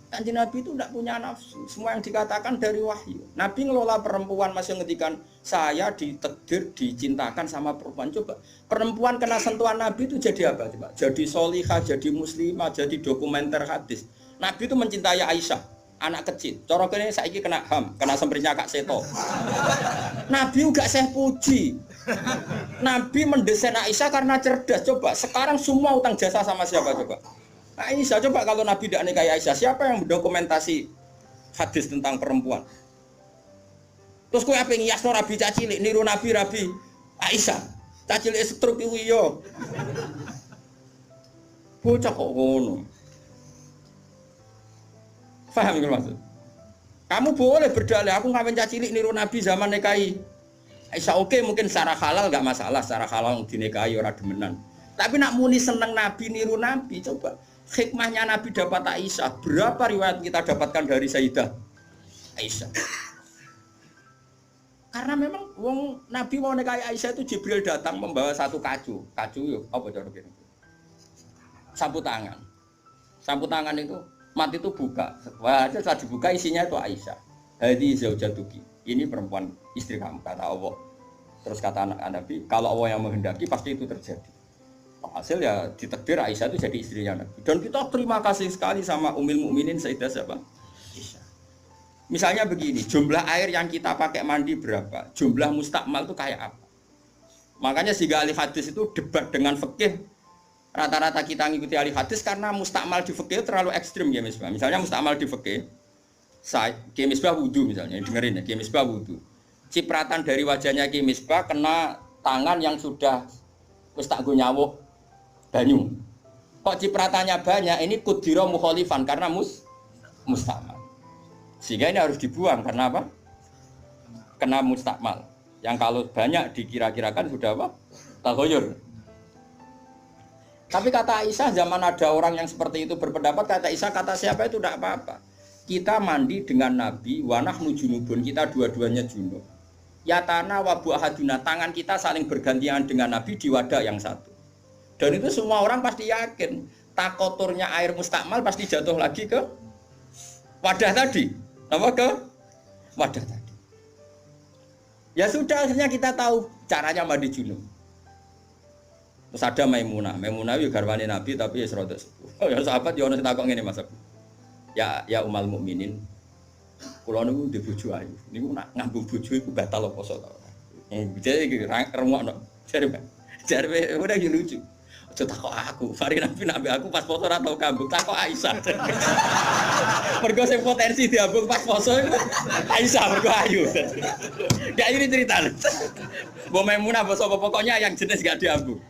Kanjeng Nabi itu tidak punya nafsu. Semua yang dikatakan dari wahyu. Nabi ngelola perempuan masih ngendikan saya ditakdir dicintakan sama perempuan. Coba perempuan kena sentuhan Nabi itu jadi apa? Coba jadi solihah, jadi muslimah, jadi dokumenter hadis. Nabi itu mencintai Aisyah, anak kecil. Cara kene saiki kena HAM, kena semprinya Kak Seto. Nabi juga saya puji. Nabi mendesain Aisyah karena cerdas. Coba sekarang semua utang jasa sama siapa coba? Aisyah. Coba kalau Nabi tidak nikahi Aisyah, siapa yang mendokumentasi hadis tentang perempuan? Terus kowe ape ngiyasno Nabi cacilik niru Nabi Aisyah. Cacilik stroke iku iya. Bocah kok ngono. Paham nggih maksud? Kamu boleh berdalih aku ngawin cacilik niru Nabi zaman nikahi Aisyah. Oke, mungkin secara halal enggak masalah, secara halal dinikahi ora demenan. Tapi nak muni seneng Nabi niru Nabi, coba hikmahnya Nabi dapat Aisyah. Berapa riwayat kita dapatkan dari Sayyidah Aisyah? Karena memang wong Nabi mau nikahi Aisyah itu Jibril datang membawa satu kacu. Kacu yo apa cara kene? Sapu tangan. Sapu tangan itu mati itu buka. Wah, setelah dibuka isinya itu Aisyah. Hadi zaujatuki. Ini perempuan istri kamu kata Allah. Terus kata anak Nabi, kalau Allah yang menghendaki pasti itu terjadi. Hasil ya ditakdir Aisyah itu jadi istrinya Nabi. Dan kita terima kasih sekali sama Ummul Mukminin Sayyidah siapa? Aisyah. Misalnya begini, jumlah air yang kita pakai mandi berapa? Jumlah mustakmal itu kayak apa? Makanya sehingga ahli hadis itu debat dengan fikih. Rata-rata kita ngikuti ahli hadis karena mustakmal di fikih terlalu ekstrim ya Misbah. Misalnya mustakmal di fikih, Ki Misbah wudu misalnya, dengerin ya, Ki Misbah wudu. Cipratan dari wajahnya Ki Misbah kena tangan yang sudah wis tak go nyawuh banyu. Kok cipratannya banyak? Ini kudiro mukhalifan karena mustakmal. Sehingga ini harus dibuang karena apa? Kena mustakmal. Yang kalau banyak dikira-kirakan sudah apa? Taghayyur. Tapi kata Aisyah, zaman ada orang yang seperti itu berpendapat, kata Aisyah, kata siapa itu tidak apa-apa. Kita mandi dengan Nabi, wa nahnu junubun, kita dua-duanya junub. Yatana wa bu ahaduna, tangan kita saling bergantian dengan Nabi di wadah yang satu. Dan itu semua orang pasti yakin, takoturnya air mustakmal pasti jatuh lagi ke wadah tadi. Apa ke wadah tadi. Ya sudah, akhirnya kita tahu caranya mandi junub. Terus ada Maimunah itu garwane Nabi tapi ya rada sepuh. Ya sahabat ya ono sing takok ngene Mas. Ya Ummul Mukminin. Kula niku ndek bojo ayu. Niku nak ngambung bojo iku batal apa poso ta. Jadi iki rungokno. Jare udah lucu. Aja takok aku. Fari Nabi aku pas poso ora tau kambung, takok Aisyah. Mergo sing potensi diambung pas poso Aisyah mergo ayu. Gak ini cerita. Mbok Maimunah apa sapa pokoknya yang jenis gak diambung.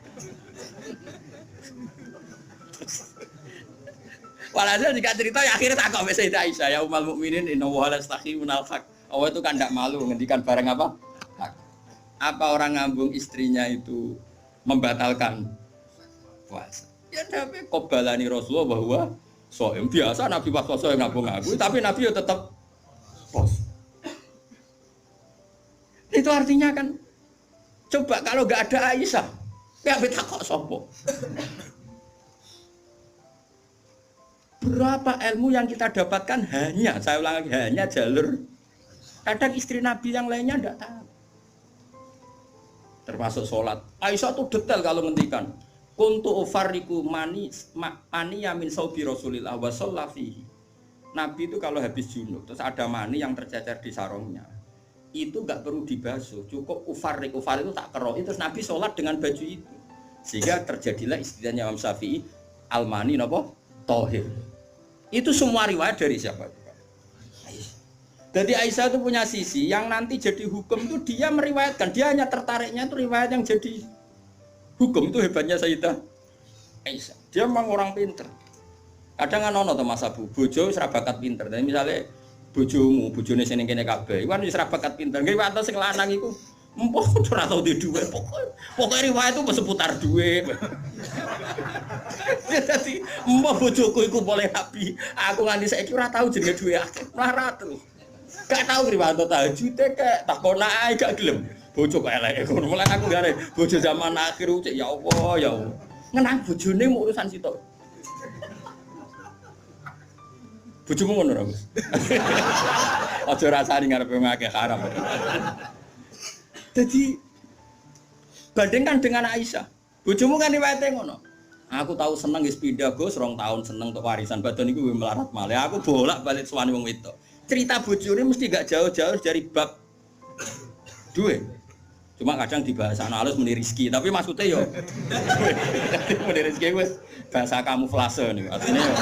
Walhasil jika cerita ya akhirnya tak kok Sayyidah Aisyah ya Ummul Mukminin inna wa la stakhimul haq. Allah itu kan tidak malu ngendikan barang apa? Hak. Apa orang ngambung istrinya itu membatalkan puasa? Ya tapi qobalani Rasulullah bahwa soem biasa Nabi pas puasa ngambung aku, tapi Nabi ya tetap puasa. Itu artinya kan coba kalau enggak ada Aisyah, ya betak kok sopo? Berapa ilmu yang kita dapatkan hanya, saya ulang lagi, hanya jalur. Kadang istri Nabi yang lainnya tidak tahu. Termasuk sholat. Aisyah tuh detail kalau ngendikan. Kuntu ufarriku mani yamin saubi Rasulillah wa shallafihi. Nabi itu kalau habis junub, terus ada mani yang tercecer di sarungnya. Itu enggak perlu dibasuh, cukup ufarrik itu tak keroh. Terus Nabi sholat dengan baju itu. Sehingga terjadilah istilahnya Imam Syafi'i al-mani napa? Tohir. Itu semua riwayat dari siapa? Aisyah. Jadi Aisyah itu punya sisi yang nanti jadi hukum itu dia meriwayatkan. Dia hanya tertariknya itu riwayat yang jadi hukum. Itu hebatnya Sayyidah Aisyah. Dia memang orang pinter. Kadang kan ono to Mas Abu, bojo wis ra bakat pinter. Tapi misale bojomu, bojone sing kene kabeh, iku kan wis ra bakat pinter. Nggih wae sing lanang iku empuk ora tau di dhuwit. Pokoke riwayat itu seputar dhuwit. Jadi mbah bojoku iku boleh Nabi. Aku nganti saiki ora tau jenenge dhuwit akeh. Melarat terus. Gak tau riwayat tahajud kek takon ae gak gelem. Bojo kok elek ngono. Mulane aku gare bojo zaman akhir cek ya Allah ya Allah. Ngenang bojone mu urusan sitok. Bojomu ngono ora, Gus? Aja rasani ngarepe ngakeh haram. Jadi bandingkan dengan Aisyah. Bojomu kan riwayate ngono. Aku tahu seneng wis pindah Gus, 2 tahun seneng untuk warisan badan iku melarat malih. Aku bolak-balik suwani wong wedok. Cerita bojone mesti gak jauh-jauh dari bab duwe. Cuma kadang dibahas ana halus muni rezeki, tapi maksudnya yo muni rezeki wis bahasa kamuflase niku. Artinya yo.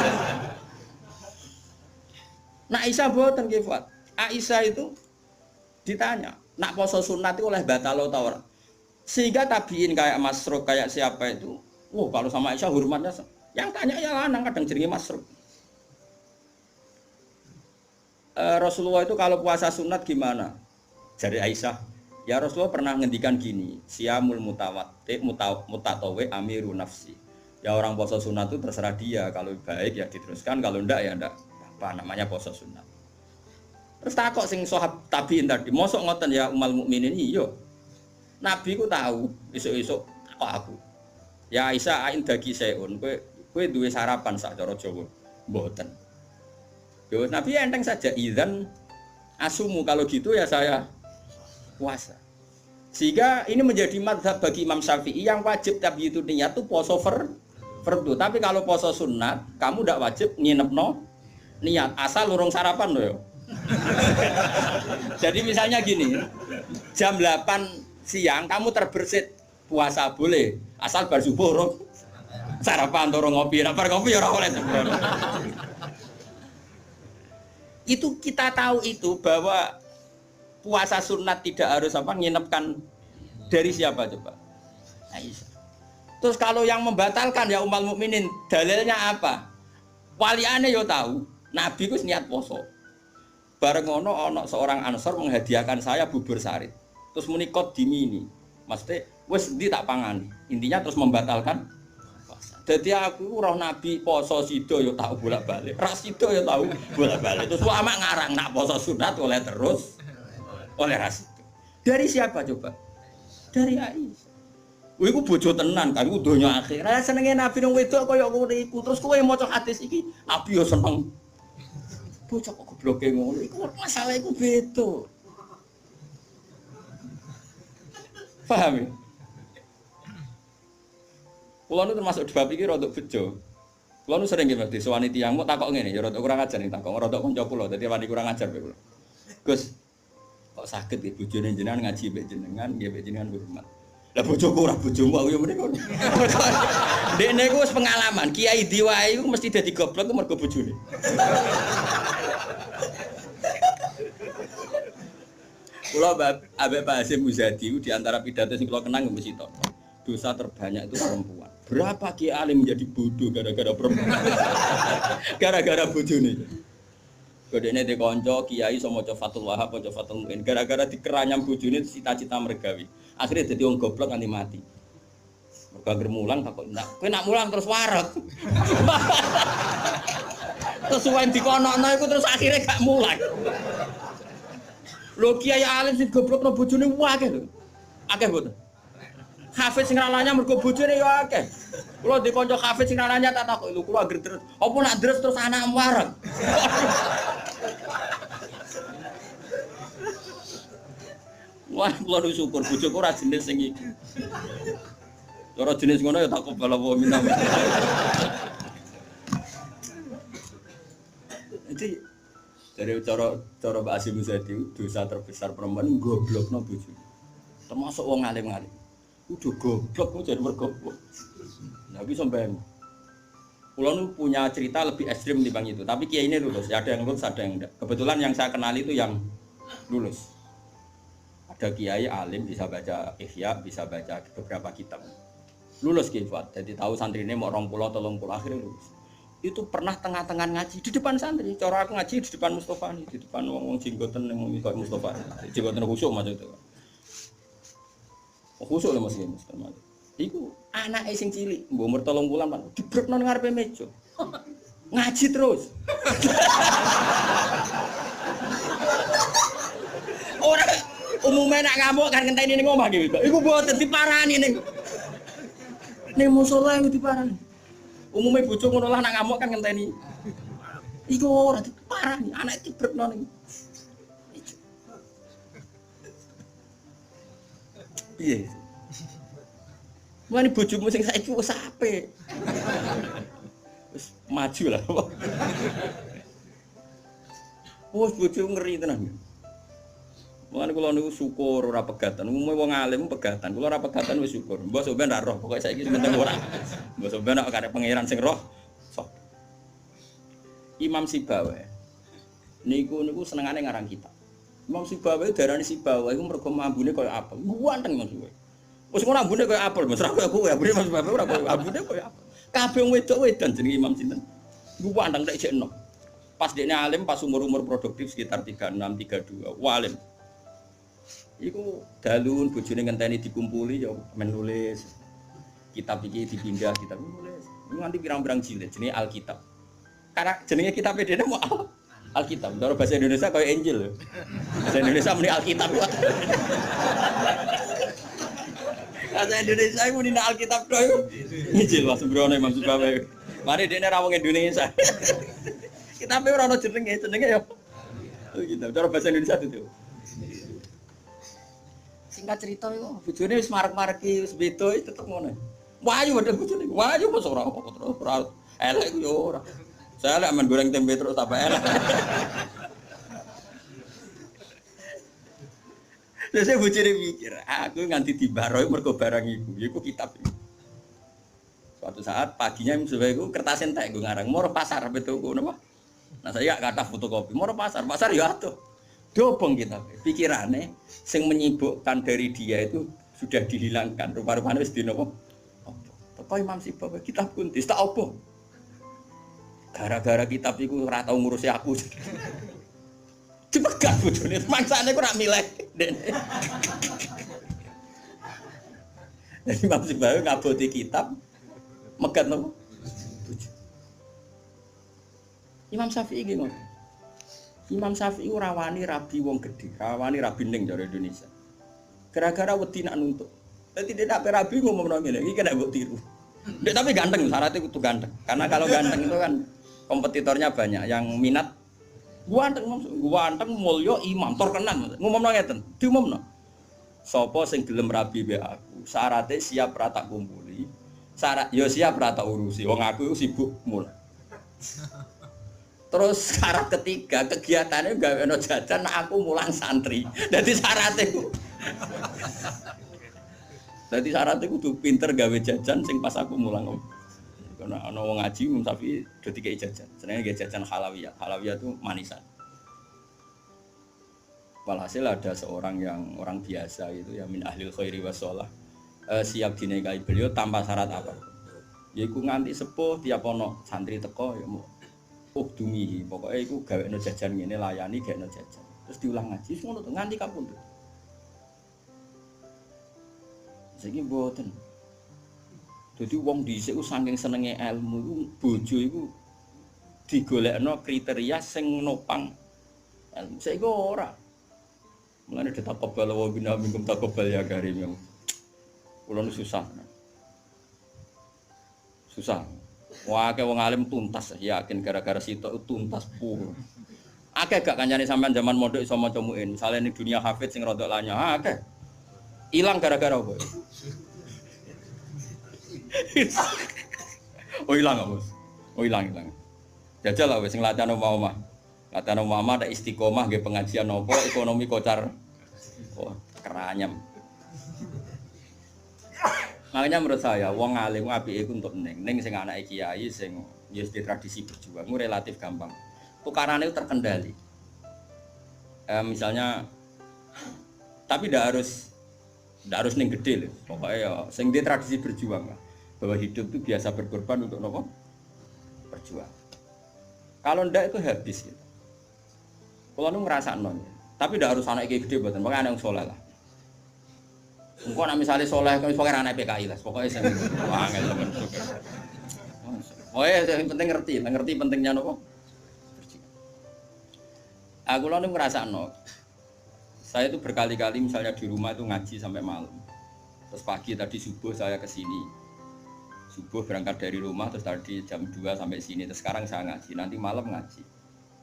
Nah Aisyah boten nggih, Fuad. Aisyah itu ditanya, nak poso sunat itu oleh batalo ta ora? Sehingga tabiin kayak Masruq kayak siapa itu, kalau sama Aisyah hormatnya, yang tanya ya lanang kadang jenenge Masruq. Rasulullah itu kalau puasa sunat gimana? Jadi Aisyah, ya Rasulullah pernah ngendikan gini, siyamul mutatawe amiru nafsi. Ya orang puasa sunat itu terserah dia, kalau baik ya diteruskan, kalau enggak ya enggak. Apa namanya puasa sunat. Terus takok sing sahab tabiin tadi, mosok ngoten ya umal mukminin iya. Nabi ku tahu, esuk-esuk takok aku. Ya Aisyah ain dagi seun, kowe duwe sarapan sak cara Jawa. Mboten. Yo Nabi enteng saja idzan asumu kalau gitu ya saya puasa. Sehingga ini menjadi mazhab bagi Imam Syafi'i yang wajib tabyitun niat itu poso fardu. Tapi kalau poso sunat, kamu ndak wajib nginepno niat asal urung sarapan loh. Jadi misalnya gini, jam 8 siang kamu terbersit puasa boleh, asal bar subuh urung sarapan atau ngopi, bar ngopi ya ora oleh. Itu kita tahu itu bahwa puasa sunat tidak harus nginepkan dari siapa coba? Aisyah. Terus kalau yang membatalkan ya ummul mukminin, dalilnya apa? Waliane yo tahu, Nabi ku niat poso. Bareng ono seorang Ansor menghadiahkan saya bubur sarit. Terus muni kot dimini. Maksudnya wis ndi tak pangani. Intinya terus membatalkan puasa. Dadi aku roh Nabi poso sida yo tak bolak-balik. Ra sida yo tahu bolak-balik. Terus ulama ngarang nak poso sunat oleh terus oleh ras itu. Dari siapa coba? Dari Aisyah. Kowe iku bojo tenan kan, iku donya akhir. Lah senenge Nabi nang wedok kaya ngono iku. Terus kowe maca hadis iki, Abi yo seneng. Bocah kok gobloke ngono. Iku masalah iku beda. Paham ya? Kulo nu termasuk bab iki rodok bejo. Kulo nu sering nggih mesti sowani tiyang kok takok ngene ya rodok kurang ajar ning takok rodok kanca kula dadi wani kurang ajar kowe. Gus, kok saged iki bojone jenengan ngaji mbek jenengan, nggih mbek jenengan hormat. Lah bojoku ora bojomu aku yo mriko. Dekne ku wis pengalaman, kiai diwae iku mesti dadi goblok mergo bojone. Kula Habib Hasyim Muzadi di antara pidato sing kula kenang mesti to. Dosa terbanyak itu perempuan. Berapa kiai alim menjadi bodoh gara-gara perempuan? Gara-gara bojone. Godene de kanca kiai iso maca Fathul Wahhab, maca Fathul Muin. Gara-gara dikeranyam bojone cita-cita mergawi. Akhirnya dadi wong goblok nganti mati. Mergo anggere mulang takok, "Nak, kowe nak mulang terus wareg." Terus suwen dikonokno iku terus akhirnya gak mulang. Lho kiai alim sing goblokno bojone akeh lho. Akeh mboten. Hafiz sing ralanya mergo bojone ya akeh. Kula di kanca hafiz sing ralanya tak takok, "Lho kula anggere terus, apa nak deres terus anak wareg?" Wah, kula syukur bojoku ora jenis sing iki. Ora jenis ngono ya tak kobal apa minta. Jadi dari cara Mbak Hasyim Muzadi dosa terbesar perempuan goblokno bojone. Termasuk wong alim-alim. Udah goblok kok jadi mergoblok. Enggak bisa bayang. Kula nu punya cerita lebih ekstrim dibanding itu, tapi kiai ini lulus, ada yang lulus, ada yang enggak. Kebetulan yang saya kenali itu yang lulus. Ada kiai alim bisa baca Ihya, bisa baca beberapa kitab. Lulus kiai Fuad. Jadi tahu santrine mau 20 30 akhirnya lulus. Itu pernah tengah-tengah ngaji di depan santri. Cara aku ngaji di depan Mustofa nih, di depan wong jenggoten yang mengikut Mustofa. Jenggoten khusyuk maksud itu. Khusyuk lho Mas Mustofa. Iku anake sing cilik, mbok umur 3 bulan Pak, dibrekno ngarepe meja. Ngaji terus. Ora umumnya nak ngamuk kan ngenteni ning omah iki. Iku mboten diparani ning musala iku diparani. Umumnya bojo ngono lah nak ngamuk kan ngenteni. Iku ora parah nih, anak dibrekno ning. Piye? Mane bojomu sing saiki wis apik. Wis maju lah. Wes bojomu ngeri tenan. Mulane kula niku syukur ora pegatan. Umume wong alim pegatan. Kula ora pegatan wis syukur. Mbok sampean ra roh, pokoke saiki penting ora. Mbok sampean nek karep pangeran sing roh. Sok. Imam Sibawa. Niku senengane ngarang kitab. Imam Sibawa darani Sibawa iku mergo ambune koyo apel. Ganteng Mas kowe. Wis ngono ambune koyo apel, Mas. Ra koyo kowe, ambune Mas Sibawa ora koyo ambune koyo apel. Kabeh wong wedok-wedan jenenge Imam sinten. Ganteng nek jek enom. Pas dekne alim pas umur-umur produktif sekitar 36, 32. Alim. Iku dalun bojone ngenteni dikumpuli ya men nulis. Kitab iki dipindah kitab nulis. Nganti pirang-pirang jilid jenenge Alkitab. Karena jenenge kitab dene mau Alkitab. Cara bahasa Indonesia kaya Injil. Bahasa Indonesia muni Alkitab. Bahasa Indonesia iku muni Alkitab tok. Injil Mas Brono Imam Sibawa. Mari dene ra wong Indonesia. Kitabe ora ono jenenge ya. Alkitab. Cara bahasa Indonesia itu. Singkat cerita iku bojone wis marek-mareki wis beda tetep ngono. Wayu padha bojone. Wayu kok ora terus elek yo ora. Saya lek men goreng tempe terus tambah enak. Terus saya bojone mikir, aku nganti dibaroi mergo barang iku kitab. Suatu saat paginya misalnya iku kertas entek nggo ngarang, moro pasar betul napa. Nah saya kata fotokopi, moro pasar ya atuh. Dobong kitab. Pikirane sing menyibukkan dari dia itu sudah dihilangkan. Rupa-rupane wis dinapa? Apa? Teko Imam Sibawa kitab kuntis tak apa? Gara-gara kitab iku ora tau ngurusi aku. Dipegat bojone, mangsane kok ora milih. Jadi Imam Sibawa ngaboti kitab megat napa? Imam Syafi'i iki ngono. Imam Syafi'i ora wani rabi wong gedhe, rawani rabi ning jare Indonesia. Gara-gara wedi nak nuntut. Dadi nek rabi ngomongno ngene, iki kena mbok tiru. Dek tapi ganteng, syaratnya kudu ganteng. Karena kalau ganteng itu kan kompetitornya banyak yang minat. Ganteng mulya imam terkenal. Ngomongno ngeten, diumumno. Sapa sing gelem rabi mbek aku, syaratnya siap ra tak kumpuli. Syarat ya siap ra tak urusi. Wong aku sibuk mul. Terus syarat ketiga kegiatannya gawe ono jajan aku mulang santri. Jadi syaratnya Dadi syaratnya kudu pinter gawe jajan sing pas aku mulang. Karena ana wong ngaji Imam Syafi'i do dikei jajan. Jenenge jajan halawiyah. Halawiyah itu manisan. Walhasil ada seorang yang orang biasa itu ya min ahlil khairi wassalah. Siap dinikahi beliau tanpa syarat apa. Yaiku nganti sepuh tiap ono santri teko ya mau dumi, pokoknya iku gawekno jajan ngene layani gawekno jajan. Terus diulang ngaji ngono to nganti kapundhut. Saiki mboten. Dadi wong dhisik ku saking senenge ilmu iku bojo iku digolekno kriteria sing nopang ilmu. Saiki ora. Mulane ditakobal wa bina minkum takobal ya karim. Kula nu susah. Susah. Wah, akeh wong alim tuntas, yakin gara-gara sitok tuntas pur. Akeh gak kancane sampean zaman mondok iso maca muin. Misale ning dunia hafid sing rodok lanya, akeh. Ilang gara-gara apa? Oh ilang apa, Bos? Oh ilang. Jajal lah wis sing latihan omah-omah. Latihan omah ada istiqomah nggih pengajian apa ekonomi kocar. Oh, keranyam. Makanya menurut saya, wong alim apike iku untuk ning sing anake kiai sing ya di tradisi berjuang relatif gampang. Tukarane itu terkendali. Misalnya tapi ndak harus ning gede lho. Pokoke ya sing di tradisi berjuang lah. Bahwa hidup itu biasa berkorban untuk nopo? Berjuang. Kalau ndak itu habis gitu. Kalau nu ngrasakno. Tapi ndak harus anake gede mboten, pokoke ana yang saleh lah. Engko nek misale saleh kok pokoke anak PKI lah, pokoke sing angel temen. Yang penting ngerti pentingnya nopo? Aku lalu ngrasakno. Saya itu berkali-kali misalnya di rumah itu ngaji sampai malam. Terus pagi tadi subuh saya ke sini. Subuh berangkat dari rumah terus tadi jam 2 sampai sini. Terus sekarang saya ngaji, nanti malam ngaji.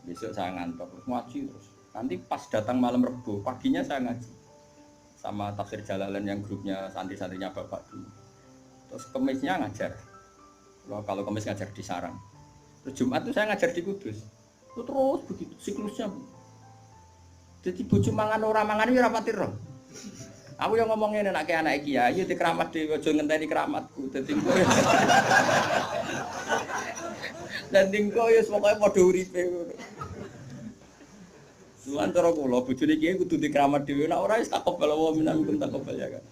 Besok saya ngantor terus ngaji terus. Nanti pas datang malam Rebo, paginya saya ngaji sama tafsir Jalalain yang grupnya santri-santrinya Bapak dulu. Terus Kemisnya ngajar. Kalau Kemis ngajar di Sarang. Terus Jumat itu saya ngajar di Kudus. Itu terus begitu siklusnya. Jadi bojo mangan ora mangan ya ora pati roh. Aku yang ngomongin anak kiai di keramat dhewe aja ngenteni keramatku. Dadi engko. Dan engko ya pokoke padha uripe ngono. Suwan cara kula bojone kiai kudu di keramat dhewe nek ora wis takobal wa minkum takobal ya kan.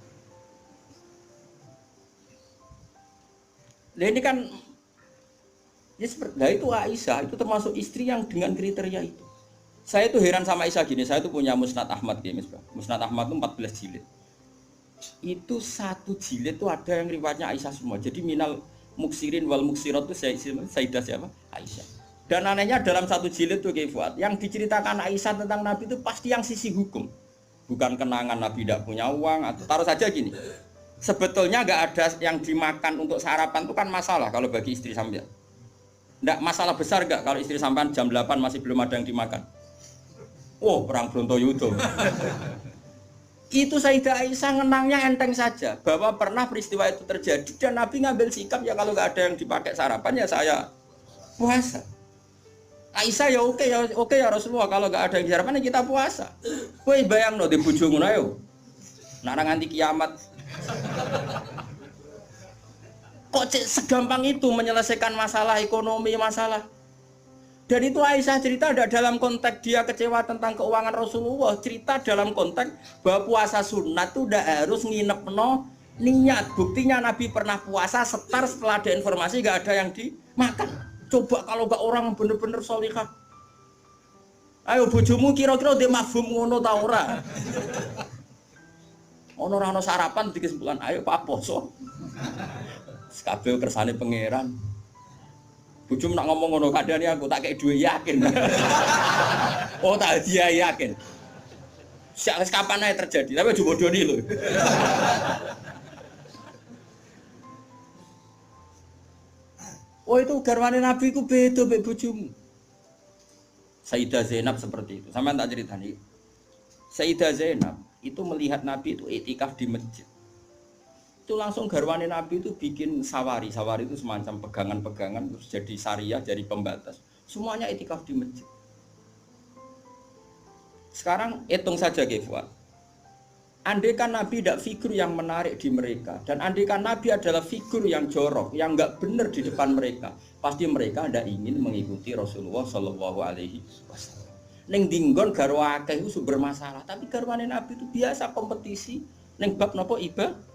Nah ini kan ya seperti itu Aisyah itu termasuk istri yang dengan kriteria itu. Saya tuh heran sama Aisyah gini, saya tuh punya Musnad Ahmad ya Misbah. Musnad Ahmad itu 14 jilid. Itu satu jilid tuh ada yang riwayatnya Aisyah semua. Jadi minal muksirin wal muksirat itu Sayyidah siapa? Aisyah. Dan anehnya dalam satu jilid tuh Fuad, yang diceritakan Aisyah tentang Nabi itu pasti yang sisi hukum. Bukan kenangan Nabi tidak punya uang atau taruh saja gini. Sebetulnya nggak ada yang dimakan untuk sarapan itu kan masalah kalau bagi istri sampean. Nggak masalah besar nggak kalau istri sampean jam 8 masih belum ada yang dimakan. Oh, perang Brontoyudo. Itu Sayyidah Aisyah ngenangnya enteng saja bahwa pernah peristiwa itu terjadi dan Nabi ngambil sikap ya kalau nggak ada yang dipakai sarapan ya saya puasa. Aisyah ya oke ya Rasulullah kalau nggak ada yang sarapan ya kita puasa. Kowe bayangno di bojo ngono ayo. Nek nganti kiamat. Kok segampang itu menyelesaikan masalah ekonomi masalah. Dan itu Aisyah cerita ada dalam konteks dia kecewa tentang keuangan Rasulullah. Cerita dalam konteks bahwa puasa sunat itu udah harus nginepno niat. Buktinya Nabi pernah puasa setelah ada informasi gak ada yang dimakan. Coba kalau gak orang bener-bener sholihah. Ayo bojomu kira-kira dia mafhum ngono ta ora? Ono ora ono sarapan di kesimpulan ayo Pak poso. Kabeh kersane pangeran. Bujum nak ngomong ngono kadane aku tak kei duwe yakin. Oh tak dia yakin. Siapa kapan aja terjadi, tapi aja bodoni lho. Oh itu garwane Nabi ku beda mbek bojomu. Sayyidah Zainab seperti itu. Sampeyan tak ceritani. Sayyidah Zainab itu melihat Nabi itu iktikaf di masjid. Itu langsung garwane Nabi itu bikin sawari itu semacam pegangan-pegangan terus jadi syariah, jadi pembatas semuanya iktikaf di masjid. Sekarang hitung saja Fuad, andai kan Nabi tidak figur yang menarik di mereka dan andai kan Nabi adalah figur yang jorok yang nggak benar di depan mereka, pasti mereka tidak ingin mengikuti Rasulullah Shallallahu Alaihi Wasallam. Neng dinggon garwa akeh itu sumber masalah, tapi garwane Nabi itu biasa kompetisi neng bab nopo ibadah.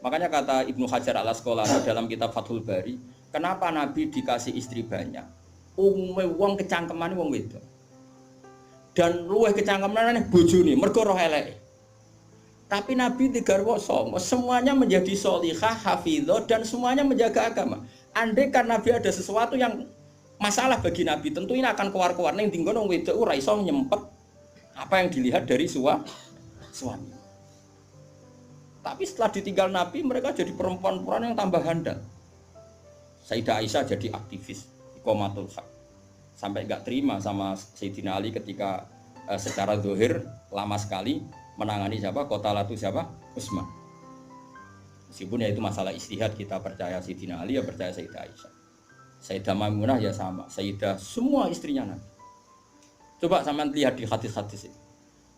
Makanya kata Ibnu Hajar al-Asqalani dalam kitab Fathul Bari, kenapa Nabi dikasih istri banyak? Umume wong kecangkemane wong wedok. Dan luwih kecangkemane bojone mergo roh eleke. Tapi Nabi digarwa songo, semuanya menjadi sholihah, hafizah dan semuanya menjaga agama. Andai kan Nabi ada sesuatu yang masalah bagi Nabi, tentu ini akan keluar-keluar ning dinggon wong wedok ora iso nyempet apa yang dilihat dari suami. Tapi setelah ditinggal Nabi, mereka jadi perempuan-perempuan yang tambah handal. Sayyidah Aisyah jadi aktivis, iqamatul haq. Sampai enggak terima sama Sayyidina Ali ketika secara zahir lama sekali menangani siapa? Qatalatu siapa? Utsman. Meskipun ya itu masalah istihad, kita percaya Sayyidina Ali, ya percaya Sayyidah Aisyah. Sayyidah Maimunah ya sama, Sayyidah semua istrinya Nabi. Coba sampean lihat di hadis-hadis ini.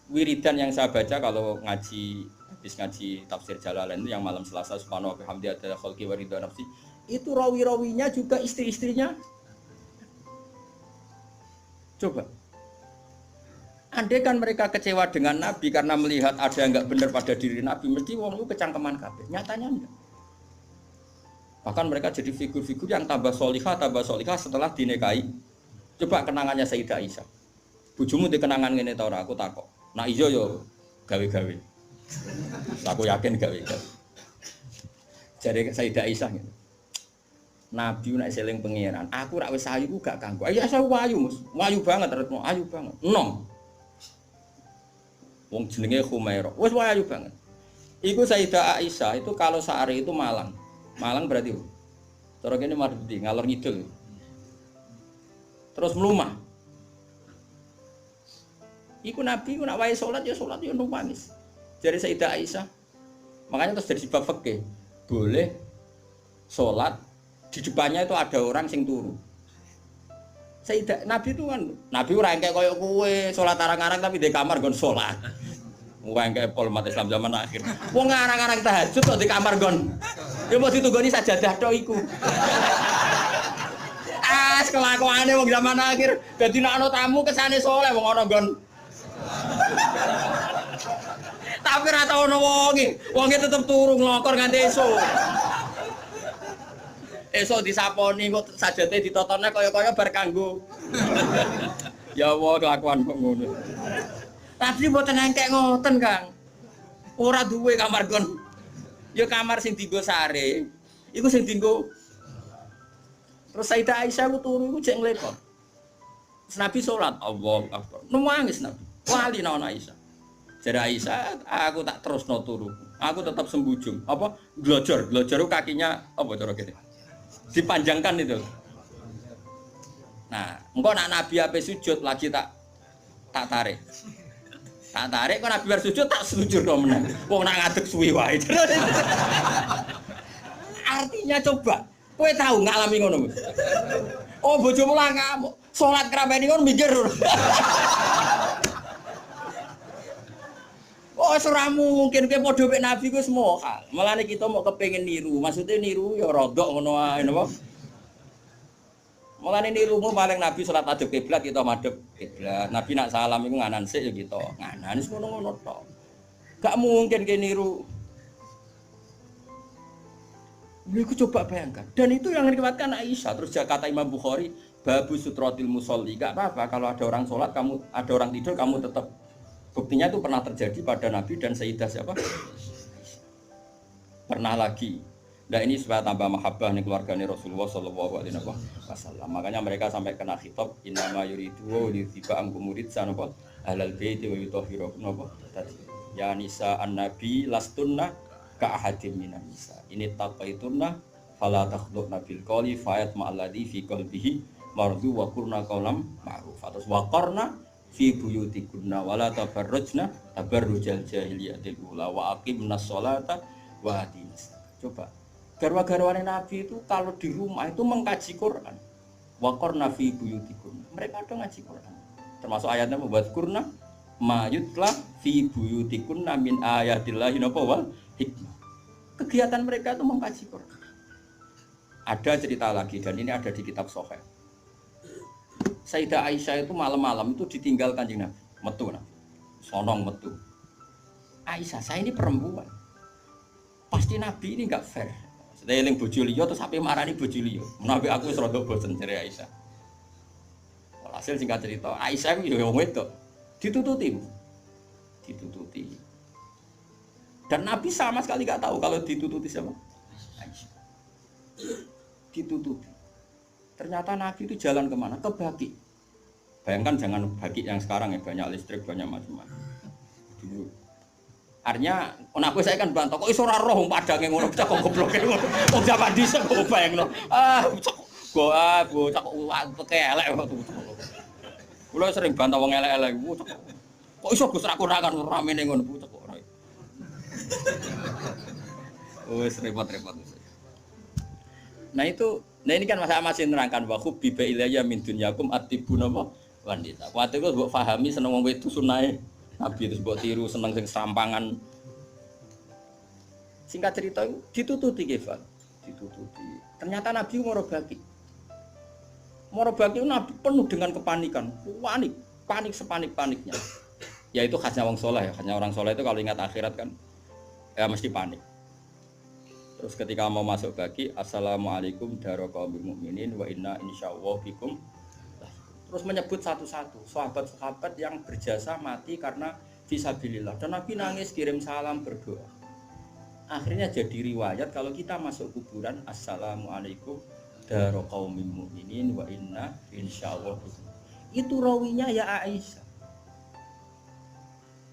Wiridan yang saya baca kalau habis ngaji tafsir Jalalain itu yang malam Selasa subhanahu wa bihamdi adalah khalqi wa ridha nafsi, itu rawi-rawinya juga istri-istrinya. Coba andai kan mereka kecewa dengan Nabi karena melihat ada yang enggak benar pada diri Nabi, mesti wong itu kecangkeman kabeh. Nyatanya enggak. Bahkan mereka jadi figur-figur yang tambah solihah setelah dinikahi. Coba kenangannya Sayyidah Aisyah. Bojomu di kenangan ngene ta ora? Aku takok. Nah iya yo gawe-gawe. Aku yakin gawe-gawe. Jare Sayyidah Aisyah ngene. Nabi nek seling pangeran, aku rak wis ayu gak kanggo. Ayo saya wayu, Mus. Wayu banget retno, ayu banget. Enom. Wong jenenge Khumairah. Wis wayu banget. Iku Sayyidah Aisyah itu kalau sehari itu Malang berarti. Cara kene Mardi ngalor ngidul. terus melumah. Iku Nabi ku nak wae salat ya nangis. Dari Sayyidah Aisyah. Makanya terus dari bab fikih boleh salat di depannya itu ada orang sing turu. Sayyidah Nabi itu kan Nabi ora engke koyo kowe salat arang-arang tapi di kamar nggon salat. Wong engke pol umat Islam zaman akhir. Wong arang-arang tahajud kok di kamar nggon. Ya mau ditunggoni sajadah tok iku. Kelakuane wong zaman akhir dadi nek ana tamu kesane saleh wong ana nggon. Tapi ra tau ono wonge tetep turu nglokor nganti esuk. Esuk disaponi kok sajate ditotone kaya-kaya bar kanggo. Ya Allah kelakuan kok ngono. Tapi mboten engkek ngoten, Kang. Ora duwe kamar nggon. Ya kamar sing dienggo sare. Iku sing dienggo. Terus Sayyidah Aisyah ku turu iku jek nglekor. Nabi salat, Allahu Akbar. Nangis Nabi. Wali naon Aisyah. Jare Aisyah, aku tak terusno turu. Aku tetap sembujung. Apa? Glojor ku kakinya apa cara kene? Dipanjangkan itu. Nah, engko nak Nabi ape sujud lagi tak tarik. Tak tarik kok Nabi bar sujud tak sujud kok meneh. Wong nak ngadeg suwi wae. Artinya coba, kowe tahu ngalami ngono. Oh, bojomu lah kamu. Salat krameni kon mikir. Oh, ora mungkin kowe padha mek Nabi ku semua hal. Malane kita mau kepengin niru. Maksudnya niru ya rodok ngono ae napa. Mulane nirumu paling Nabi salat madhep kiblat kita madhep kiblat. Nabi nak salam iku nganan sik ya kita. Nganan wis ngono-ngono tok. Gak mungkin ke niru. Iku coba bayangkan. Dan itu yang diriwayatkan Aisyah. Terus kata Imam Bukhari, babu sutratil musolli. Gak apa-apa kalau ada orang sholat, kamu ada orang tidur, kamu tetap. Buktinya itu pernah terjadi pada Nabi dan Sayyidah siapa? Pernah lagi. Nah ini supaya tambah mahabbah nih keluarganya Rasulullah Shallallahu Alaihi Wasallam. Makanya mereka sampai kena khitab innama yuridu wa yuthiba angkum muridsan apa ahlal baiti wa yutahhirakum apa tadi. Ya nisa an-nabi lastunna ka ahadin minan nisa. Ini taqaitunna fala takhluqna bil qawli fayat ma'alladhi fi qalbihi mardu wa qurna qawlam ma'ruf. Terus wa qarna fi buyutikunna wala tabarrujna tabarrujal jahiliyatil ula wa aqimnas sholata wa atinas. Coba garwa-garwane Nabi itu kalau di rumah itu mengkaji Quran. Wa qarna fi buyutikunna. Mereka ada ngaji Quran. Termasuk ayatnya membuat kurna mayutlah fi buyutikunna min ayatillahi wal hikmah. Kegiatan mereka itu mengkaji Quran. Ada cerita lagi dan ini ada di kitab Sahih. Sayyidah Aisyah itu malam-malam itu ditinggal Kanjeng Nabi, metu Nabi. Sonong metu. Aisyah, saya ini perempuan. Pasti Nabi ini enggak fair. Saya eling bojo liya terus sampe marani bojo liya. Nabi aku wis rada bosen jare Aisyah. Walhasil singkat cerita, Aisyah ku yo wong wedok. Ditututi. Dan Nabi sama sekali enggak tahu kalau ditututi siapa? Aisyah. Ditututi. Ternyata Nabi itu jalan kemana? Ke Baqi. Bayangkan jangan Baqi yang sekarang ya, banyak listrik, banyak macam-macam. Dulu. Artinya, aku saya kan bantah, kok iso ora roh padange ngono, cak kok gobloke ngono. Wong jaman dhisik kok bayangno. Bocah kok elek kok. Kula sering bantah wong elek-elek. Kok iso Gus ra kurangan ramene ngono bocah kok ora. Wes repot-repot. Nah ini kan masih nerangkan wa khubbi ba ilayya min dunyakum atibuna wanita. Waktu itu mbok pahami seneng wong wedok sunahe Nabi terus mbok tiru seneng sing serampangan. Singkat cerita ditututi Kefal. Ditututi. Ternyata Nabi Morobaki. Morobaki Nabi penuh dengan kepanikan, panik sepanik-paniknya. Yaitu khasnya wong saleh ya, khasnya orang saleh itu kalau ingat akhirat kan ya mesti panik. Terus ketika mau masuk Baqi, assalamualaikum daraqaumil mukminin wa inna insyaallah bikum. Terus menyebut satu-satu sahabat-sahabat yang berjasa mati karena fisabilillah. Dan Nabi nangis kirim salam berdoa. Akhirnya jadi riwayat kalau kita masuk kuburan assalamualaikum daraqaumil mukminin wa inna insyaallah bikum. Itu rawinya ya Aisyah.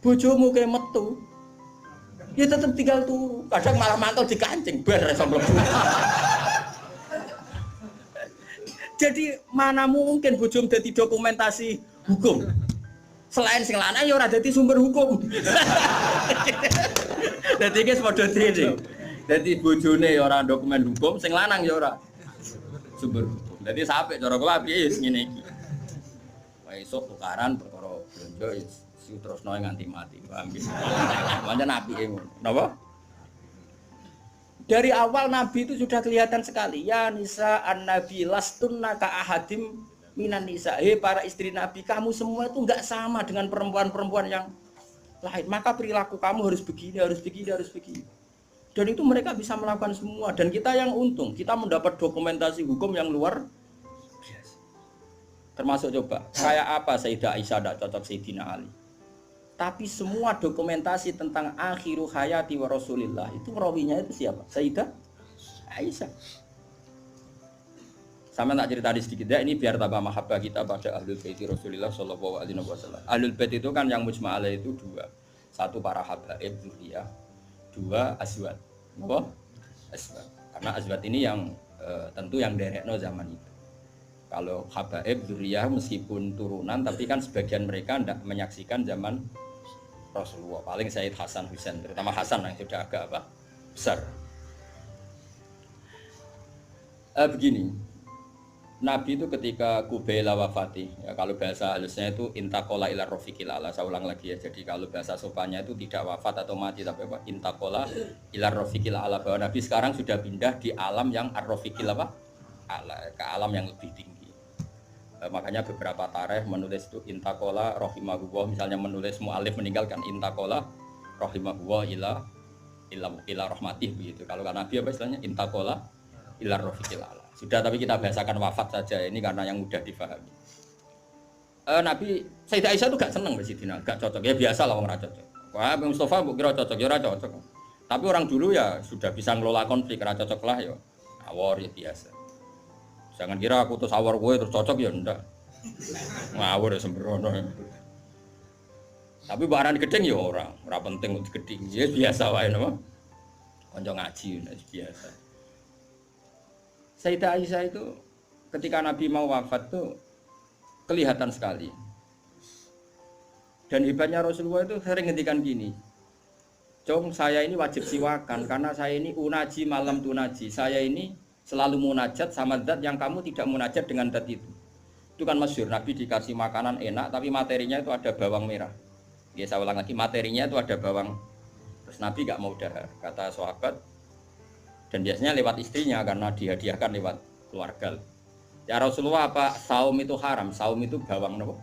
Bojomu kayak metu. Ya tetap tinggal turu. Kadang malah mantel dikancing bar iso mlebu. Jadi mana mungkin bojom dadi dokumentasi hukum. Selain sing lanang ya ora dadi sumber hukum. Dadi iki padha dene. Dadi bojone ya ora dokumen hukum, sing lanang ya ora sumber hukum. Dadi sampe cara kula piye wis ngene iki. Wah esuk tukaran perkara blonjo wis terusno nganti mati. Paham iki. Pancen apike ngono. Napa? Dari awal Nabi itu sudah kelihatan sekali. Ya nisa an-nabi lastunna ka ahadim minan nisa. Para istri Nabi, kamu semua itu enggak sama dengan perempuan-perempuan yang lain. Maka perilaku kamu harus begini, harus begini, harus begini. Dan itu mereka bisa melakukan semua. Dan kita yang untung, kita mendapat dokumentasi hukum yang luar biasa. Termasuk coba, kayak apa Sayyidah Aisyah tidak cocok Sayyidina Ali. Tapi semua dokumentasi tentang akhiru hayati wa Rasulillah itu rawinya itu siapa? Sayyidah Aisyah. Sama tak cerita sedikit ya, ini biar tambah mahabbah kita pada Ahlul Bait Rasulillah sallallahu alaihi wasallam. Ahlul Bait itu kan yang mujma' alaih itu dua. Satu para habaib dzurriyyah, dua azwat. Apa? Azwat. Karena azwat ini yang tentu yang derekno zaman itu. Kalau habaib dzurriyyah meskipun turunan tapi kan sebagian mereka tidak menyaksikan zaman Rasulullah, paling Sayyid Hasan Husain, terutama Hasan yang sudah agak besar. Begini, Nabi itu ketika Kubaila wafati, ya kalau bahasa halusnya itu intakola ila rofiqil ala, saya ulang lagi ya. Jadi kalau bahasa sopannya itu tidak wafat atau mati, tapi apa? Intakola ila rofiqil ala, bahwa Nabi sekarang sudah pindah di alam yang ar-rofiqil apa? Ala, ke alam yang lebih tinggi. Makanya beberapa tarikh menulis itu intakola rohimahullah, misalnya menulis mu'alif meninggalkan intakola rohimahullah ila rahmatih begitu. Kalau kan Nabi apa istilahnya intakola ila rofiqil ala. Sudah, tapi kita bahasakan wafat saja ini karena yang mudah difahami. Nabi Sayyidah Aisyah itu gak seneng Sidina, gak cocok. Ya biasa lah orang cocok. Wah, Mustafa mbok kira cocok, ya ora cocok. Tapi orang dulu ya sudah bisa ngelola konflik, ora cocok lah ya. Awor ya biasa. Jangan kira aku terus awar gue terus cocok ya ndak. Ngawur ya sembrono. Tapi barang gedeng ya ora penting untuk gedeng. Ya biasa wae napa. Kanca ngaji biasa. Sayyidah Aisyah itu ketika Nabi mau wafat tuh kelihatan sekali. Dan hebatnya Rasulullah itu sering ngendikan gini. "Cung, saya ini wajib siwakan karena saya ini unaji malam tunaji. Saya ini selalu munajat sama zat yang kamu tidak munajat dengan zat itu." Itu kan masyhur, Nabi dikasih makanan enak tapi materinya itu ada bawang merah. Ya saya ulang lagi, materinya itu ada bawang. Terus Nabi gak mau dahar, kata sahabat. Dan biasanya lewat istrinya karena dihadiahkan lewat keluarga. Ya Rasulullah, apa saum itu haram? Saum itu bawang apa?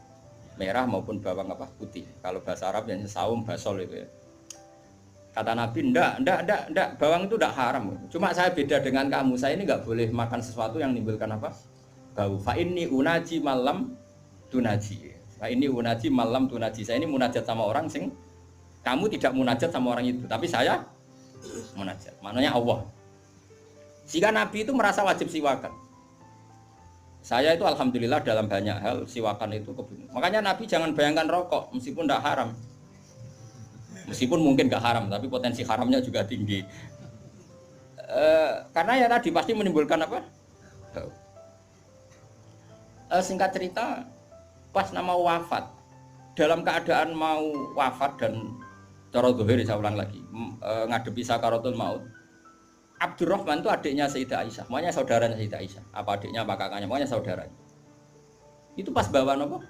Merah maupun bawang apa? Putih. Kalau bahasa Arab yang saum basol itu ya. Kata Nabi, enggak, bawang itu enggak haram. Cuma saya beda dengan kamu, saya ini enggak boleh makan sesuatu yang menimbulkan apa? Bau. Fa inni unaji malam tunaji. Fa inni unaji malam tunaji. Saya ini munajat sama orang sing kamu tidak munajat sama orang itu, tapi saya munajat. Maknanya Allah. Jika Nabi itu merasa wajib siwakan. Saya itu alhamdulillah dalam banyak hal siwakan itu kebun. Makanya Nabi jangan bayangkan rokok meskipun enggak haram. Meskipun mungkin gak haram, tapi potensi haramnya juga tinggi. Karena ya tadi pasti menimbulkan apa? Singkat cerita, pas nama wafat, dalam keadaan mau wafat dan cara dohir, saya ulang lagi, ngadepi sakaratul maut. Abdurrahman itu adiknya Sayyidah Aisyah, makanya saudaranya Sayyidah Aisyah. Apa adiknya, apa kakaknya, makanya saudaranya. Itu pas bawa apa?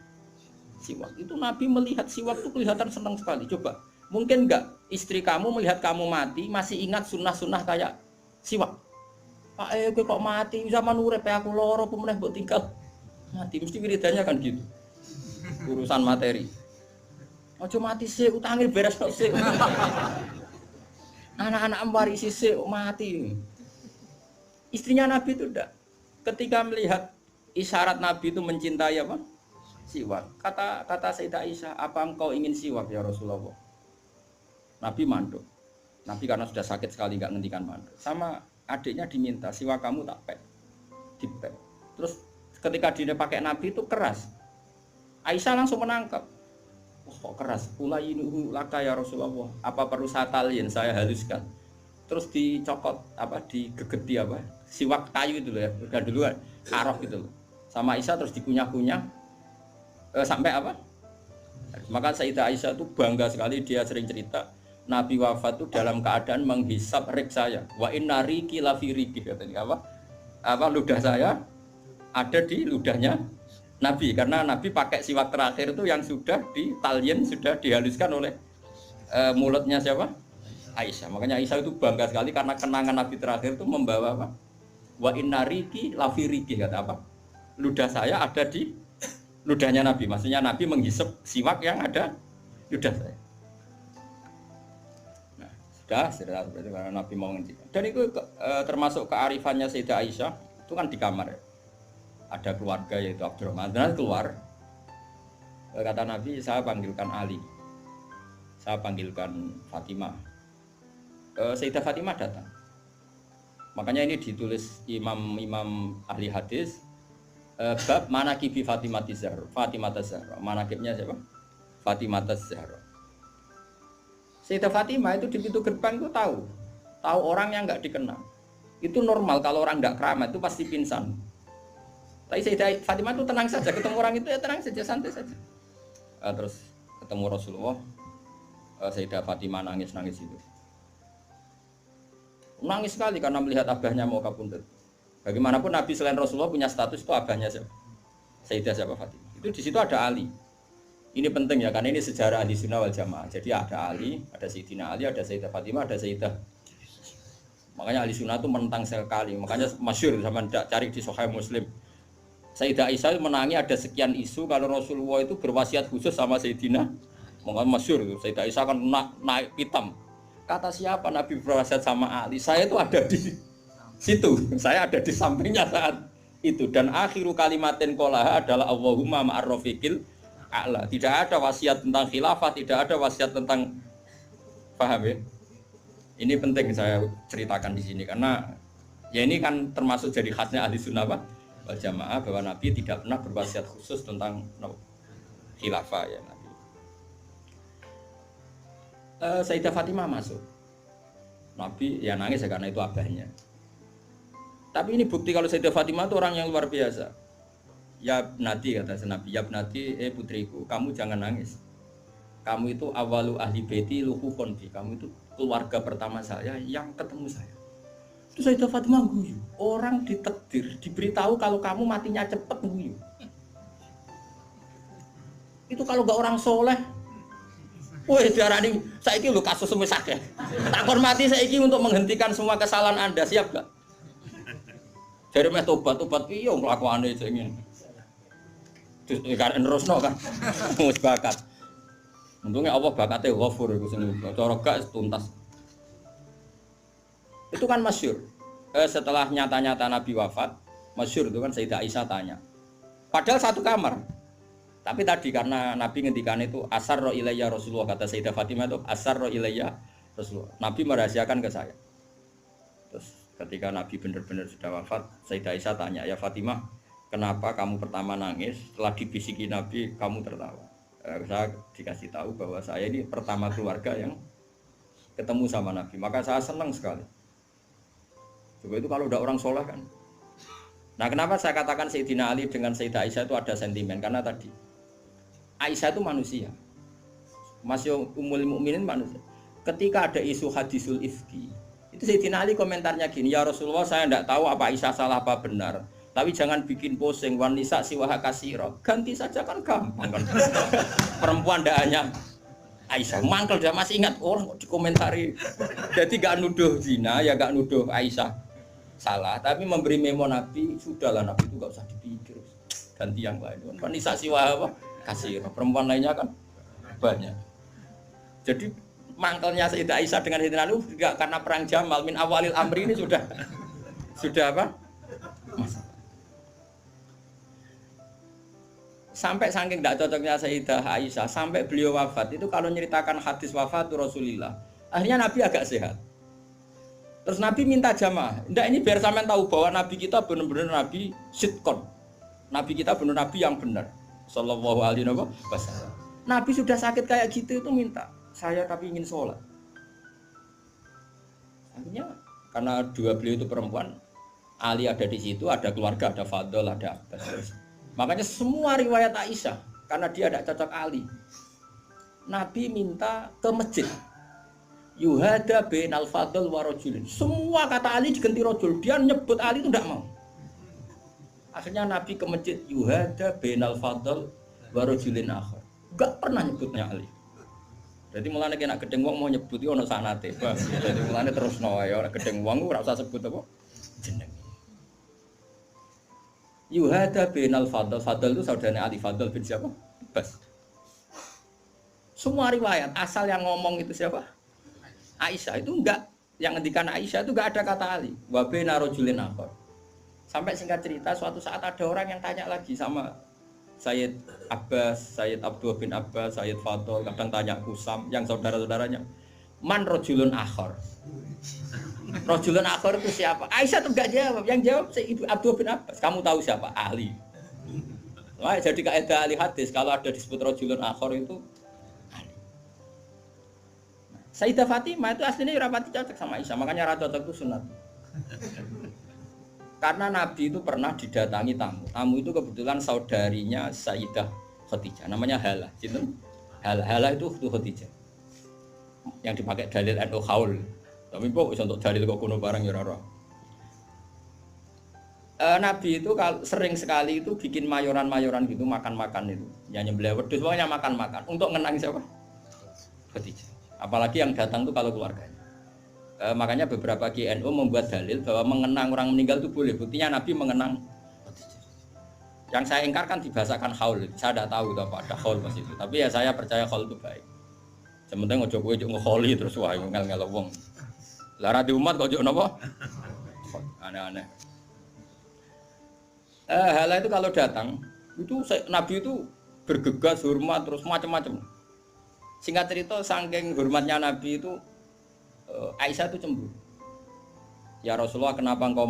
Siwak. Itu Nabi melihat siwak itu kelihatan senang sekali. Coba. Mungkin enggak istri kamu melihat kamu mati masih ingat sunnah-sunnah kayak siwak. Pak kok mati zaman urip aku loro pemeneh mbok tinggal mati mesti wiridannya kan gitu. Urusan materi. Ojo mati sih utange beres tok sih. Anak-anak warisi sih mati. Istrinya Nabi itu enggak. Ketika melihat isyarat Nabi itu mencintai apa? Siwak. Kata Sayyidah Aisyah, "Apa engkau ingin siwak ya Rasulullah?" Nabi manduk. Nabi karena sudah sakit sekali nggak ngendikan manduk. Sama adiknya diminta siwak kamu tak pek, dipek. Terus ketika dia pakai Nabi itu keras. Aisyah langsung menangkap. Oh, kok keras? Ulayyinuhu laka ya Rasulullah. Apa perlu saya talin, saya haluskan. Terus dicokot apa digegeti apa? Siwak kayu itu loh ya, udah duluan. Arok gitu loh. sama Aisyah terus dikunyah-kunyah sampai apa? Maka Sayyidah Aisyah itu bangga sekali, dia sering cerita Nabi wafat itu dalam keadaan menghisap rik saya. Wa inna riki lafi riki, katanya apa ludah saya ada di ludahnya Nabi, karena Nabi pakai siwak terakhir itu yang sudah ditalyen, sudah dihaluskan oleh mulutnya siapa? Aisyah. Makanya Aisyah itu bangga sekali karena kenangan Nabi terakhir itu membawa apa? Wa inna riki lafi riki, kata apa? Ludah saya ada di ludahnya Nabi. Maksudnya Nabi menghisap siwak yang ada ludah saya. Nah, sudah berarti karena Nabi mau ngendikan. Dan itu termasuk kearifannya Sayyidah Aisyah, itu kan di kamar ya. Ada keluarga yaitu Abdurrahman, dan keluar. Kata Nabi, saya panggilkan Ali, saya panggilkan Fatimah. Sayyidah Fatimah datang. Makanya ini ditulis imam ahli hadis, bab manaqibi Fatimah Zahra. Fatimah Zahra, manaqibnya siapa? Fatimah Zahra. Sayyidah Fatimah itu di pintu gerbang itu tahu orang yang nggak dikenal. Itu normal, kalau orang nggak keramat itu pasti pingsan. Tapi Sayyidah Fatimah itu tenang saja, ketemu orang itu ya tenang saja, santai saja. Terus ketemu Rasulullah, Sayyidah Fatimah nangis itu. Nangis sekali karena melihat abahnya mau kabundut. Bagaimanapun Nabi selain Rasulullah punya status itu abahnya siapa? Sayyidah siapa? Fatimah. Itu di situ ada Ali. Ini penting ya, karena ini sejarah Ahli Sunnah wal Jamaah. Jadi ada Ali, ada Sayyidina Ali, ada Sayyidah Fatimah, ada Sayyidah. Makanya Ahli Sunnah itu menentang sekali. Makanya masyhur zaman cari di Sahih Muslim. Sayyidah Aisyah menangi ada sekian isu kalau Rasulullah itu berwasiat khusus sama Sayyidina. Makanya masyhur itu Sayyidah Aisyah kan naik pitam. Kata siapa Nabi berwasiat sama Ali? Saya itu ada di situ. Saya ada di sampingnya saat itu. Dan akhiru kalimatin qolaha adalah Allahumma ma'arrafiqil a'la. Tidak ada wasiat tentang khilafah, tidak ada wasiat tentang, paham ya? Ini penting saya ceritakan di sini karena ya ini kan termasuk jadi khasnya Ahli Sunnah wal Jamaah, bahwa Nabi tidak pernah berwasiat khusus tentang khilafah ya Nabi. Sayyidah Fatimah masuk. Nabi ya nangis ya karena itu abahnya. Tapi ini bukti kalau Sayyidah Fatimah itu orang yang luar biasa. Ya Nati, kata Nabi, ya Nati, putriku, kamu jangan nangis. Kamu itu awalu ahli baiti luhukon bi. Kamu itu keluarga pertama saya yang ketemu saya. Itu Sayyidah Fatimah guyu. Orang ditakdir, diberitahu kalau kamu matinya cepet guyu. Itu kalau gak orang soleh, woi diarani saiki lho kasus wis akeh. Takon mati saiki untuk menghentikan semua kesalahan Anda, siap gak? Jadi meh tobat piye kelakuane sing ngene. Terus kan nerusno kan. Wis bakat. Untungnya Allah bakatnya ghafur itu sing cara gak tuntas. Itu kan masyhur. Setelah nyata-nyata Nabi wafat, masyhur itu kan Sayyidah Aisyah tanya. Padahal satu kamar. Tapi tadi karena Nabi ngendikan itu asarra ilayya Rasulullah, kata Sayyidah Fatimah itu asarra ilayya Rasulullah. Nabi merahasiakan ke saya. Terus ketika Nabi benar-benar sudah wafat, Sayyidah Aisyah tanya, "Ya Fatimah, kenapa kamu pertama nangis? Setelah dibisiki Nabi kamu tertawa?" Saya dikasih tahu bahwa saya ini pertama keluarga yang ketemu sama Nabi, maka saya senang sekali. Coba itu kalau udah orang soleh kan. Nah kenapa saya katakan Sayyidina Ali dengan Sayyidah Aisyah itu ada sentimen? Karena tadi Aisyah itu manusia, masih Ummul Mukminin manusia. Ketika ada isu hadisul ifki, itu Sayyidina Ali komentarnya gini, ya Rasulullah saya tidak tahu apa Aisyah salah apa benar, tapi jangan bikin pusing, wanisa siwaha kasiro, ganti saja kan gampang kan. Perempuan tidak hanya Aisyah, mangkel dia masih ingat orang kok dikomentari. Jadi gak nuduh zina ya gak nuduh Aisyah salah, tapi memberi memo Nabi, sudahlah Nabi itu gak usah dipikir, ganti yang lain. Wanisa siwaha kasiro, perempuan lainnya kan banyak. Jadi mangkelnya Sayyidah Aisyah dengan Sayyidina Ali juga karena perang Jamal min awalil amri ini sudah apa? Masalah. Sampai saking tidak cocoknya Sayyidah Aisyah, sampai beliau wafat itu kalau nyeritakan hadis wafat Rasulullah, akhirnya Nabi agak sehat. Terus Nabi minta jamaah, ndak ini biar sampean tahu bahwa Nabi kita benar-benar Nabi sidqon. Nabi kita benar Nabi yang benar. Sallallahu alaihi wasallam. Nabi sudah sakit kayak gitu itu minta, saya tapi ingin sholat. Akhirnya karena dua beliau itu perempuan, Ali ada di situ, ada keluarga, ada Fadl, ada Abbas. Makanya semua riwayat Aisyah, karena dia tidak cocok Ali, Nabi minta ke masjid. Yuhada bin al-fadl wa rajulin. Semua kata Ali diganti rajul. Dia nyebut Ali itu tidak mau. Akhirnya Nabi ke masjid. Yuhada bin al-fadl wa rajulin akhar. Enggak pernah nyebutnya Ali. Jadi mulane kena gedeng wong mau nyebut yo ono sanate. Jadi mulane terus wae ora gedeng wong ora usah sebut apa jeneng. Yuhada bin al-fadl. Fadl itu saudaranya Ali. Fadl bin siapa? Bas. Semua riwayat asal yang ngomong itu siapa? Aisyah. Itu enggak, yang ngendikan Aisyah itu enggak ada kata Ali. Wa baina rajulin akhar. Sampai singkat cerita suatu saat ada orang yang tanya lagi sama Sayyid Abbas, Sayyid Abdullah bin Abbas, Sayyid Fadl, kadang tanya Kusam yang saudara-saudaranya. Man rajulun akhar. Rajulun akhar itu siapa? Aisyah tuh enggak jawab. Yang jawab Sayyid Abdullah bin Abbas. Kamu tahu siapa? Ali. Wah, jadi kaidah ahli hadis kalau ada disebut rajulun akhar itu Sayyidah Fatimah itu aslinya rapati cocok sama Aisyah, makanya rata cocok itu sunat. Karena Nabi itu pernah didatangi tamu. Tamu itu kebetulan saudarinya Sayyidah Khadijah, namanya Hala. Hala itu Khadijah. Yang dipakai dalil atau haul. Tapi kok untuk dalil kok kuno barang ya ora. Nabi itu sering sekali itu bikin mayoran-mayoran gitu, makan-makan itu. Ya nyembelih wedhus pokoknya makan-makan untuk ngenang siapa? Khadijah. Apalagi yang datang tuh kalau keluarganya. Makanya beberapa GNU membuat dalil bahwa mengenang orang meninggal itu boleh. Buktinya Nabi mengenang. Yang saya ingkarkan dibahasakan haul. Saya tidak tahu apa ada haul pas itu. Tapi ya saya percaya haul itu baik. Sementing ojo kowe ojo ngeholi terus wae ngel-ngel wong. Lah ra di umat kok ojo napa? Aneh-aneh. Hala itu kalau datang itu Nabi itu bergegas hormat terus macam-macam. Singkat cerita, saking hormatnya Nabi itu Aisyah itu cemburu. Ya Rasulullah, kenapa engkau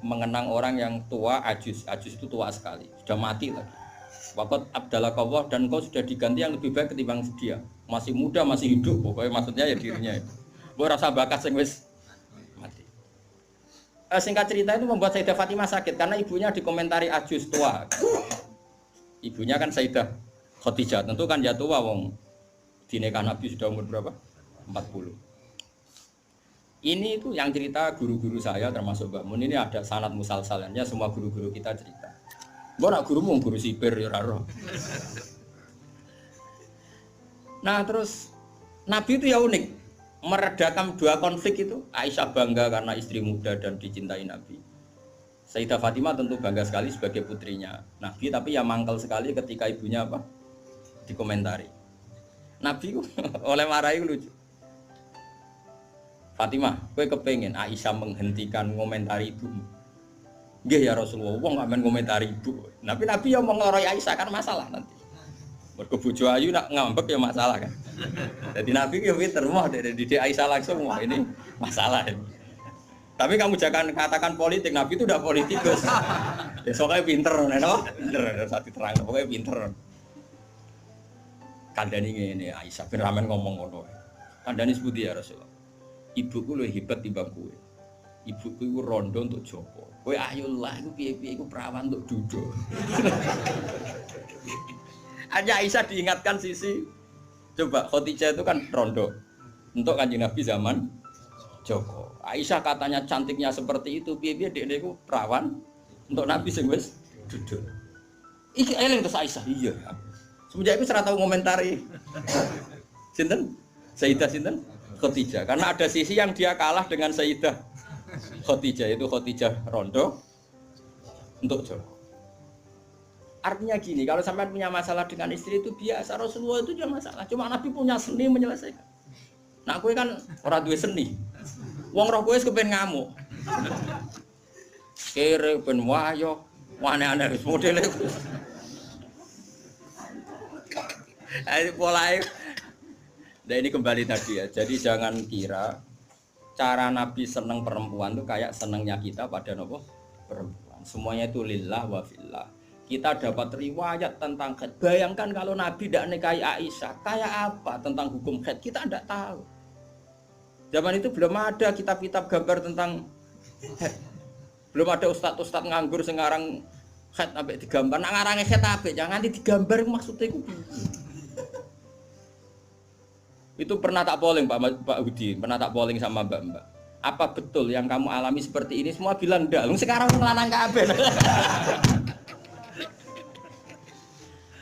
mengenang orang yang tua, ajus itu tua sekali, sudah mati lagi. Waqat abdalakallah, dan engkau sudah diganti yang lebih baik ketimbang dia. Masih muda, masih hidup, pokoknya maksudnya ya dirinya itu. Gue rasa bakat sing wis mati. Singkat cerita itu membuat Sayyidah Fatimah sakit karena ibunya dikomentari ajus tua. Ibunya kan Sayyidah Khadijah, tentu kan ya tua wong. Di nikah Nabi sudah umur berapa? 40. Ini itu yang cerita guru-guru saya termasuk Mbak Mun ini ada sanad musalsalannya, semua guru-guru kita cerita. Gua nak gurumu guru sipir ya raro. Nah terus Nabi itu ya unik, meredakan dua konflik itu. Aisyah bangga karena istri muda dan dicintai Nabi. Sayyidah Fatimah tentu bangga sekali sebagai putrinya Nabi, tapi ya mangkel sekali ketika ibunya apa? Dikomentari. Nabi oleh marahi lucu. Fatimah, kowe kepengen Aisyah menghentikan komentari ibumu? Nggih ya Rasulullah, wong gak men komentari ibu. Tapi Nabi yang mau ngeloroi Aisyah kan masalah nanti. Mergo bojo ayu nak ngambek ya masalah kan. Jadi Nabi ya pinter moh dari didik Aisyah langsung wah ini masalah. Tapi kamu jangan katakan politik, Nabi itu udah politikus. Ya soalnya pinter, no? Pinter, saat diterang, pokoknya pinter. Kandani ngene Aisyah bin Ramen ngomong ngono. Kandani sebuti ya Rasulullah. Ibuku luwih hebat timbang kowe. Ibuku iku rondo untuk Joko. Kowe ayo lah iku piye-piye iku perawan untuk Dudo. Aja Aisyah diingatkan sisi. Coba Khadijah itu kan rondo untuk Kanjeng Nabi zaman Joko. Aisyah katanya cantiknya seperti itu, piye-piye dekne iku perawan untuk Nabi sing wis Dudo. Iki eling terus Aisyah. Iya. Semenjak itu saya tahu komentari sinten Sayyidah sinten Khadijah karena ada sisi yang dia kalah dengan Sayyidah Khadijah itu Khadijah rondo untuk Joko. Artinya gini, kalau sampai punya masalah dengan istri itu biasa, Rasulullah itu juga masalah. Cuma Nabi punya seni menyelesaikan. Nah, kowe kan orang duwe seni. Wong roh kowe kepen ngamuk. Kere ben wayo, aneh-aneh wis modele. Ini pola. Nah ini kembali tadi ya. Jadi jangan kira cara Nabi seneng perempuan itu kayak senengnya kita pada nopo perempuan. Semuanya itu lillah wa fillah. Kita dapat riwayat tentang haid. Bayangkan kalau Nabi tidak nikahi Aisyah, kayak apa tentang hukum haid? Kita tidak tahu. Zaman itu belum ada kitab-kitab gambar tentang haid. Belum ada ustadz-ustadz nganggur sekarang Khat apik digambar, nak ngarange khat apik, jangan nganti digambar maksudnya iku. Itu pernah tak polling Pak Hudi, pernah tak polling sama Mbak. Apa betul yang kamu alami seperti ini? Semua bilang enggak. Lu sekarang ngelanang kabeh.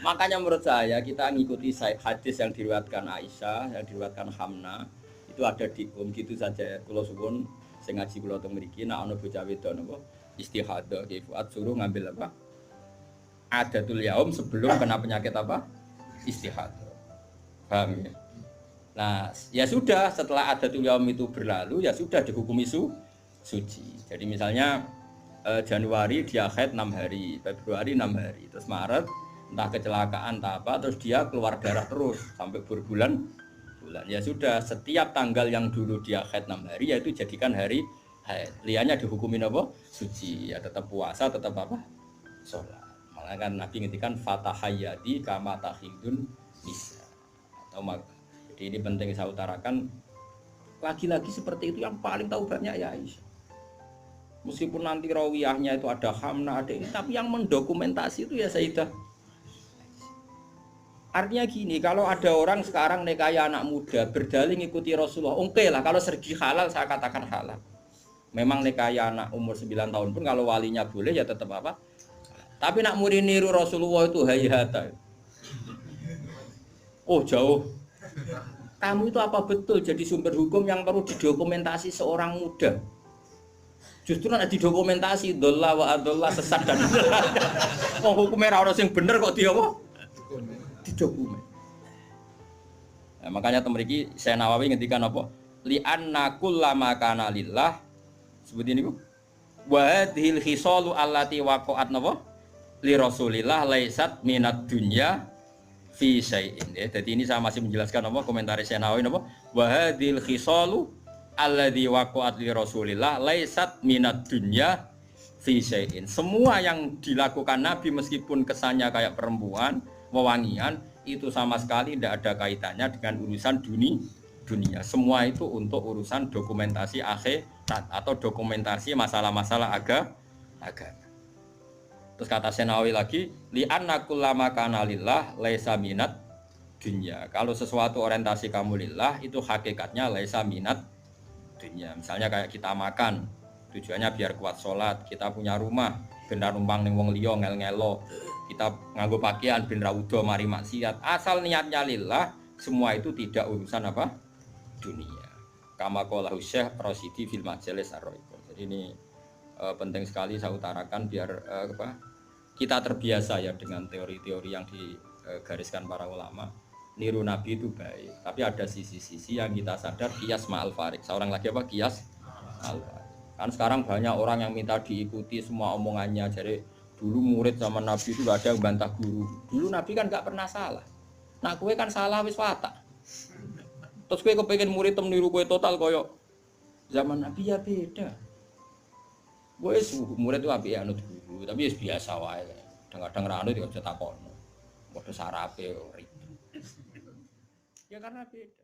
Makanya menurut saya kita ngikuti hadis yang diriwayatkan Aisyah, yang diriwayatkan Hamna, itu ada di gitu saja. Kula suwun sing ngaji kula teng mriki nek ana bocah wedok napa istihadah ki Fuad suruh ngambil apa? Adatul yaum sebelum kena penyakit apa? Istihadah. Paham ya? Nah, ya sudah setelah adatul yaum itu berlalu ya sudah dihukumi suci. Jadi misalnya Januari dia haid 6 hari, Februari 6 hari, terus Maret entah kecelakaan entah apa terus dia keluar darah terus sampai berbulan-bulan. Ya sudah setiap tanggal yang dulu dia haid 6 hari yaitu jadikan hari haid. Liannya dihukumin apa? Suci. Ya tetap puasa, tetap apa? Sholat. Malah kan Nabi ngintikan fatahayyati kama tahidun bisa. Atau jadi ini penting saya utarakan, lagi-lagi seperti itu yang paling tahu banyak ya Aisyah. Meskipun nanti rawiyahnya itu ada Hamna, ada ini, tapi yang mendokumentasi itu ya Sayyidah. Artinya gini, kalau ada orang sekarang nikahi anak muda, berdalih ngikuti Rasulullah, oke lah, kalau segi halal saya katakan halal. Memang nikahi anak umur 9 tahun pun kalau walinya boleh ya tetap apa. Tapi nak murid niru Rasulullah itu hayata. Oh jauh. Kamu itu apa betul jadi sumber hukum yang perlu didokumentasi seorang muda? Justru nak didokumentasi dolla wa adolla sesat dan oh hukumnya orang yang bener kok dia apa? Didokumen. Nah, makanya temeriki saya Nawawi ngendikan apa? Li anna kullama kana lillah seperti ini Bu. Wa hadhil khisalu allati waqa'at napa? Li Rasulillah laisat minad dunya fi syai'in. Ya, jadi ini saya masih menjelaskan apa komentar saya Nawawi apa? Wa hadhil khisalu alladzi waqa'at li Rasulillah laisat minad dunya fi syai'in. Semua yang dilakukan Nabi meskipun kesannya kayak perempuan, wewangian, itu sama sekali tidak ada kaitannya dengan urusan dunia. Semua itu untuk urusan dokumentasi akhirat atau dokumentasi masalah-masalah agama. Terus kata Senawi lagi, li anna kullama kana lillah laisa minat dunya. Kalau sesuatu orientasi kamu lillah itu hakikatnya laisa minat dunya. Misalnya kayak kita makan, tujuannya biar kuat sholat, kita punya rumah, benar numpang ning wong liya ngel-ngelo. Kita nganggo pakaian ben ra udo mari maksiat. Asal niatnya lillah, semua itu tidak urusan apa? Dunia. Kama qala Syekh Rasyidi fil Majalis Ar-Raibun. Jadi ini penting sekali saya utarakan biar kita terbiasa ya dengan teori-teori yang digariskan para ulama. Niru Nabi itu baik, tapi ada sisi-sisi yang kita sadar qiyas ma'al farik. Seorang lagi apa? Qiyas ma'al farik. Kan sekarang banyak orang yang minta diikuti semua omongannya. Jadi dulu murid sama Nabi itu gak ada yang bantah guru. Dulu Nabi kan gak pernah salah. Nah kue kan salah wis watak. Terus kue kepengen murid meniru kue total koyok zaman Nabi ya beda. Gue murid itu api anut guru, tapi biasa wae. Kadang-kadang rano tidak bisa takon. Bodoh sarape ribet. Ya karena beda.